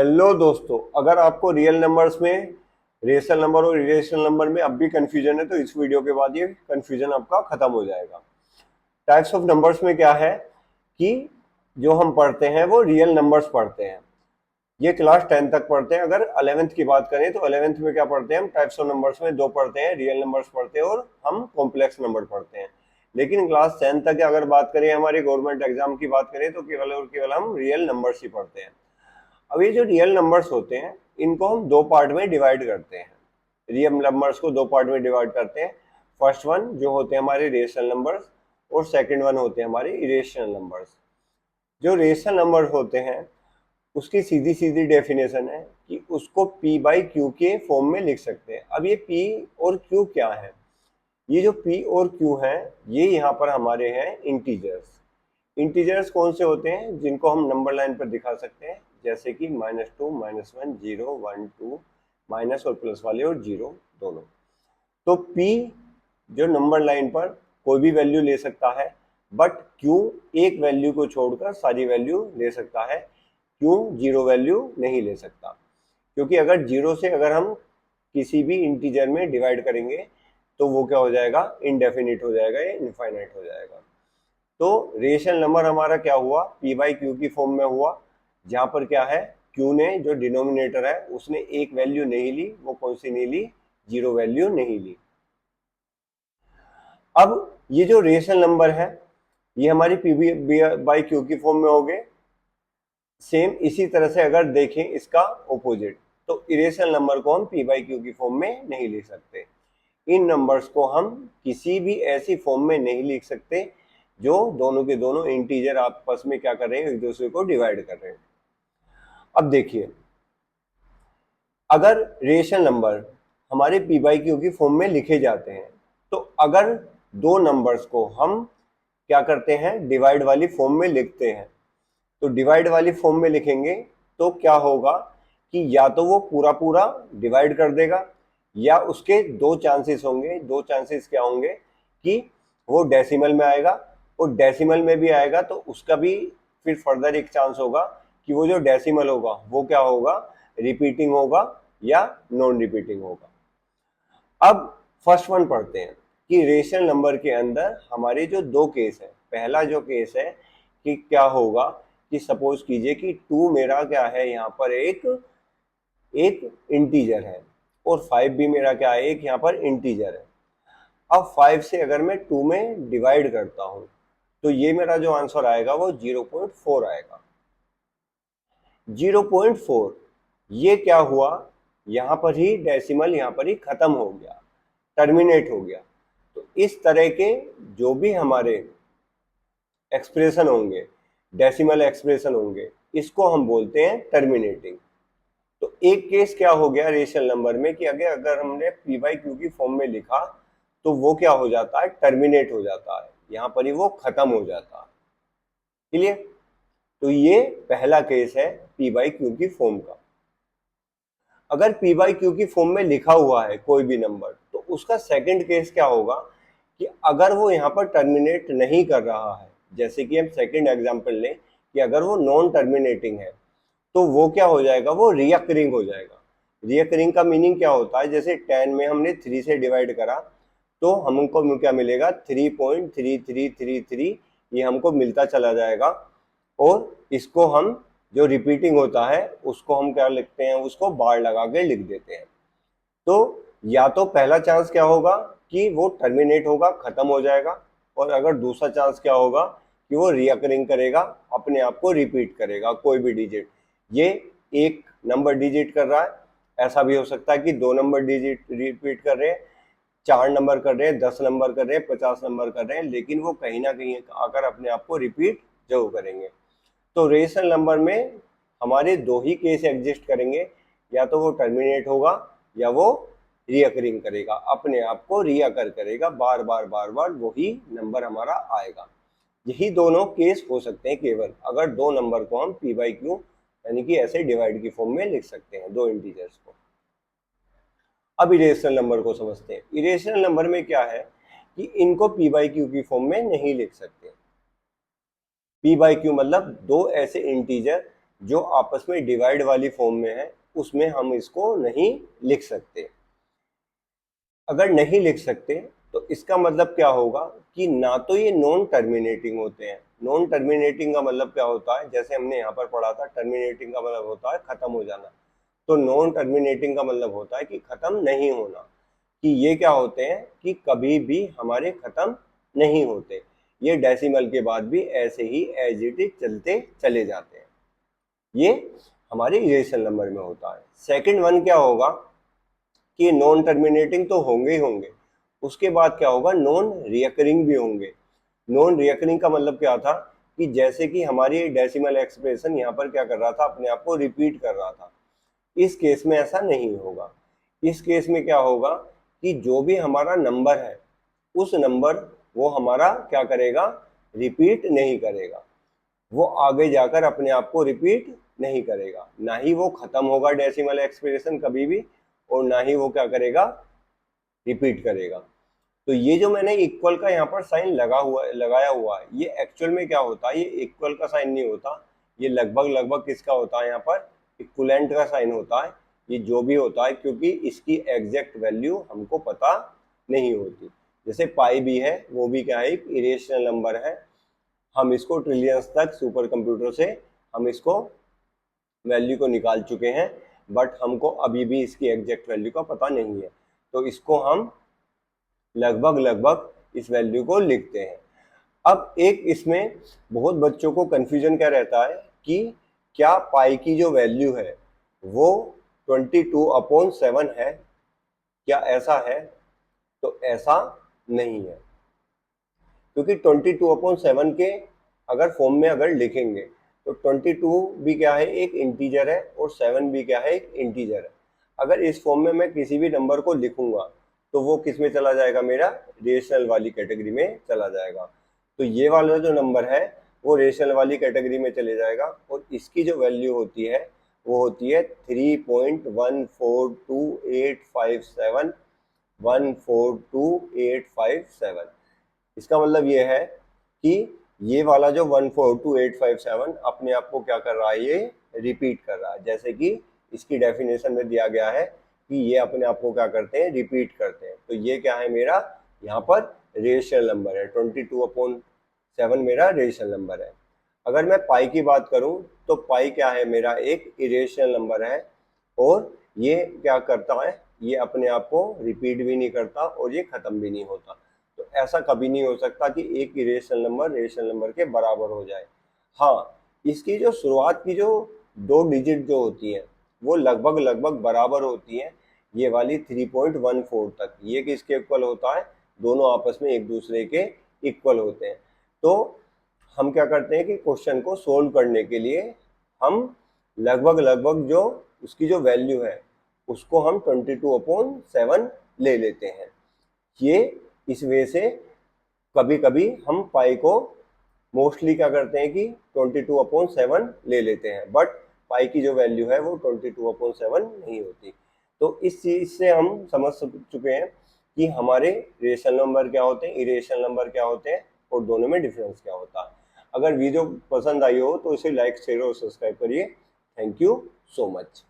Hello दोस्तों, अगर आपको रियल नंबर्स में रेशनल नंबर और इरेशनल नंबर में अब भी कंफ्यूजन है तो इस वीडियो के बाद ये कंफ्यूजन आपका खत्म हो जाएगा। टाइप्स ऑफ नंबर्स में क्या है कि जो हम पढ़ते हैं वो रियल नंबर्स पढ़ते हैं। ये क्लास 10 तक पढ़ते हैं। अगर 11th की बात करें तो 11th में क्या पढ़ते हैं हम? टाइप्स ऑफ नंबर्स में दो पढ़ते हैं, रियल नंबर्स पढ़ते हैं और हम कॉम्प्लेक्स नंबर पढ़ते हैं। लेकिन क्लास 10 तक अगर बात करें, हमारे गवर्नमेंट एग्जाम की बात करें तो केवल और केवल हम रियल नंबर्स ही पढ़ते हैं। अब ये जो रियल नंबर्स होते हैं इनको हम दो पार्ट में डिवाइड करते हैं। रियल नंबर्स को दो पार्ट में डिवाइड करते हैं। फर्स्ट वन जो होते हैं हमारे रेशनल नंबर्स और सेकंड वन होते हैं हमारे इरेशनल नंबर्स। जो रेशनल नंबर होते हैं उसकी सीधी सीधी डेफिनेशन है कि उसको p बाई क्यू के फॉर्म में लिख सकते हैं। अब ये p और q क्या है? ये जो p और q है ये यहाँ पर हमारे हैं इंटीजर्स। इंटीजर्स कौन से होते हैं? जिनको हम नंबर लाइन पर दिखा सकते हैं, जैसे कि -2, -1, 0, 1, 2, माइनस और प्लस वाले और जीरो दोनों। तो p जो नंबर लाइन पर कोई भी वैल्यू ले सकता है, बट q एक वैल्यू को छोड़कर सारी वैल्यू ले सकता है। q जीरो वैल्यू नहीं ले सकता, क्योंकि अगर जीरो से अगर हम किसी भी इंटीजर में डिवाइड करेंगे तो वो क्या हो जाएगा? इनडेफिनिट हो जाएगा या इनफाइनाइट हो जाएगा। तो रेशनल नंबर हमारा क्या हुआ? p बाई क्यू की फॉर्म में हुआ, जहां पर क्या है q ने जो डिनोमिनेटर है उसने एक वैल्यू नहीं ली। वो कौन सी नहीं ली? जीरो वैल्यू नहीं ली। अब ये जो रेशनल नंबर है ये हमारी p बाई क्यू की फॉर्म में हो गए। सेम इसी तरह से अगर देखें इसका ऑपोजिट, तो इरेशनल नंबर को हम p बाई क्यू की फॉर्म में नहीं लिख सकते। इन नंबर्स को हम किसी भी ऐसी फॉर्म में नहीं लिख सकते जो दोनों के दोनों इंटीजर आपस में क्या कर रहे हैं? एक दूसरे को डिवाइड कर रहे हैं। अब देखिए, अगर रेशनल नंबर हमारे p बाई क्यू की फॉर्म में लिखे जाते हैं तो अगर दो नंबर्स को हम क्या करते हैं? डिवाइड वाली फॉर्म में लिखते हैं, तो डिवाइड वाली फॉर्म में लिखेंगे तो क्या होगा कि या तो वो पूरा पूरा डिवाइड कर देगा या उसके दो चांसेस होंगे। दो चांसेस क्या होंगे कि वो डेसिमल में आएगा, और डेसिमल में भी आएगा तो उसका भी फिर फर्दर एक चांस होगा कि वो जो डेसिमल होगा वो क्या होगा? रिपीटिंग होगा या नॉन रिपीटिंग होगा। अब फर्स्ट वन पढ़ते हैं कि रेशनल नंबर के अंदर हमारे जो दो केस है, पहला जो केस है कि क्या होगा कि सपोज कीजिए कि 2 मेरा क्या है यहाँ पर एक इंटीजर है और 5 भी मेरा क्या है? एक यहाँ पर इंटीजर है। अब 5 से अगर मैं 2 में डिवाइड करता हूं तो ये मेरा जो आंसर आएगा वो 0.4 आएगा। 0.4 ये क्या हुआ? यहाँ पर ही डेसिमल यहाँ पर ही खत्म हो गया, टर्मिनेट हो गया। तो इस तरह के जो भी हमारे एक्सप्रेशन होंगे, डेसिमल एक्सप्रेशन होंगे, इसको हम बोलते हैं टर्मिनेटिंग। तो एक केस क्या हो गया रेशनल नंबर में कि अगर हमने p बाई क्यू की फॉर्म में लिखा तो वो क्या हो जाता है? टर्मिनेट हो जाता है, यहाँ पर ही वो खत्म हो जाता है। क्लियर? तो ये पहला केस है p बाई क्यू की फॉर्म का। अगर p बाई क्यू की फॉर्म में लिखा हुआ है कोई भी नंबर तो उसका सेकंड केस क्या होगा कि अगर वो यहाँ पर टर्मिनेट नहीं कर रहा है, जैसे कि हम सेकंड एग्जांपल लें कि अगर वो नॉन टर्मिनेटिंग है तो वो क्या हो जाएगा? वो रियकरिंग हो जाएगा। रियकरिंग का मीनिंग क्या होता है? जैसे 10 में हमने 3 से डिवाइड करा तो हमको क्या मिलेगा? 3.3333 ये हमको मिलता चला जाएगा, और इसको हम जो रिपीटिंग होता है उसको हम क्या लिखते हैं? उसको बार लगा के लिख देते हैं। तो या तो पहला चांस क्या होगा कि वो टर्मिनेट होगा, खत्म हो जाएगा, और अगर दूसरा चांस क्या होगा कि वो रियकरिंग करेगा, अपने आप को रिपीट करेगा कोई भी डिजिट। ये एक नंबर डिजिट कर रहा है, ऐसा भी हो सकता है कि दो नंबर डिजिट रिपीट कर रहे हैं, 4 नंबर कर रहे हैं, 10 नंबर कर रहे हैं, 50 नंबर कर रहे हैं, लेकिन वो कहीं ना कहीं आकर अपने आप को रिपीट जरूर करेंगे। तो रेशनल नंबर में हमारे दो ही केस एग्जिस्ट करेंगे, या तो वो टर्मिनेट होगा या वो रियकरिंग करेगा, अपने आप को रियकर करेगा, बार बार बार बार वही नंबर हमारा आएगा। यही दोनों केस हो सकते हैं केवल अगर दो नंबर को हम p बाई क्यू यानी कि ऐसे डिवाइड की फॉर्म में लिख सकते हैं, दो इंटीजर्स को। अब इरेशनल नंबर को समझते हैं। इरेशनल नंबर में क्या है कि इनको p बाई क्यू की फॉर्म में नहीं लिख सकते। p बाई क्यू मतलब दो ऐसे इंटीजर जो आपस में डिवाइड वाली फॉर्म में है उसमें हम इसको नहीं लिख सकते। अगर नहीं लिख सकते तो इसका मतलब क्या होगा कि ना तो ये नॉन टर्मिनेटिंग होते हैं। नॉन टर्मिनेटिंग का मतलब क्या होता है, जैसे हमने यहाँ पर पढ़ा था, टर्मिनेटिंग का मतलब होता है खत्म हो जाना, तो नॉन टर्मिनेटिंग का मतलब होता है कि खत्म नहीं होना। कि ये क्या होते हैं कि कभी भी हमारे खत्म नहीं होते, ये डेसिमल के बाद भी ऐसे ही एज इट इज चलते चले जाते हैं। ये हमारे इरेशनल नंबर में होता है। सेकंड वन क्या होगा कि नॉन टर्मिनेटिंग तो होंगे ही होंगे, उसके बाद क्या होगा, नॉन रिकरिंग भी होंगे। नॉन रिकरिंग का मतलब क्या था कि जैसे कि हमारी डेसिमल एक्सप्रेशन यहाँ पर क्या कर रहा था, अपने आप को रिपीट कर रहा था। इस केस में ऐसा नहीं होगा। इस केस में क्या होगा कि जो भी हमारा नंबर है उस नंबर वो हमारा क्या करेगा, रिपीट नहीं करेगा। वो आगे जाकर अपने आप को रिपीट नहीं करेगा, ना ही वो खत्म होगा डेसिमल एक्सप्रेशन कभी भी, और ना ही वो क्या करेगा, रिपीट करेगा। तो ये जो मैंने इक्वल का यहाँ पर साइन लगाया हुआ है, ये एक्चुअल में क्या होता है, ये इक्वल का साइन नहीं होता, ये लगभग लगभग किसका होता है, यहाँ पर इक्विवेलेंट का साइन होता है। ये जो भी होता है क्योंकि इसकी एग्जैक्ट वैल्यू हमको पता नहीं होती। जैसे पाई भी है, वो भी क्या है, एक इरेशनल नंबर है। हम इसको ट्रिलियंस तक सुपर कंप्यूटर से हम इसको वैल्यू को निकाल चुके हैं, बट हमको अभी भी इसकी एग्जैक्ट वैल्यू का पता नहीं है, तो इसको हम लगभग लगभग इस वैल्यू को लिखते हैं। अब एक इसमें बहुत बच्चों को कंफ्यूजन क्या रहता है कि क्या पाई की जो वैल्यू है वो 22/7 है, क्या ऐसा है? तो ऐसा नहीं है, क्योंकि 22/7 के अगर फॉर्म में अगर लिखेंगे तो 22 भी क्या है, एक इंटीजर है, और 7 भी क्या है, एक इंटीजर है। अगर इस फॉर्म में मैं किसी भी नंबर को लिखूंगा तो वो किस में चला जाएगा, मेरा रेशनल वाली कैटेगरी में चला जाएगा। तो ये वाला जो नंबर है वो रेशनल वाली कैटेगरी में चले जाएगा, और इसकी जो वैल्यू होती है वो होती है 3.142857 142857। इसका मतलब ये है कि ये वाला जो 142857 अपने आप को क्या कर रहा है, ये रिपीट कर रहा है। जैसे कि इसकी डेफिनेशन में दिया गया है कि ये अपने आप को क्या करते हैं, रिपीट करते हैं। तो ये क्या है, मेरा यहाँ पर रेशनल नंबर है, 22/7 मेरा रेशनल नंबर है। अगर मैं पाई की बात करूं तो पाई क्या है, मेरा एक इरेशनल नंबर है, और ये क्या करता है, ये अपने आप को रिपीट भी नहीं करता और ये खत्म भी नहीं होता। तो ऐसा कभी नहीं हो सकता कि एक इरेशनल नंबर रेशनल नंबर के बराबर हो जाए। हाँ, इसकी जो शुरुआत की जो 2 डिजिट जो होती है वो लगभग लगभग बराबर होती है, ये वाली 3.14 तक। ये किसके इक्वल होता है, दोनों आपस में एक दूसरे के इक्वल होते हैं। तो हम क्या करते हैं कि क्वेश्चन को सोल्व करने के लिए हम लगभग लगभग जो उसकी जो वैल्यू है उसको हम 22/7 ले लेते हैं। ये इस वे से कभी कभी हम पाई को मोस्टली क्या करते हैं कि 22/7 ले लेते हैं, बट पाई की जो वैल्यू है वो 22/7 नहीं होती। तो इस चीज से हम समझ चुके हैं कि हमारे रेशनल नंबर क्या होते हैं, इरेशनल नंबर क्या होते हैं, और दोनों में डिफरेंस क्या होता है। अगर वीडियो पसंद आई हो तो इसे लाइक शेयर और सब्सक्राइब करिए। Thank you so much.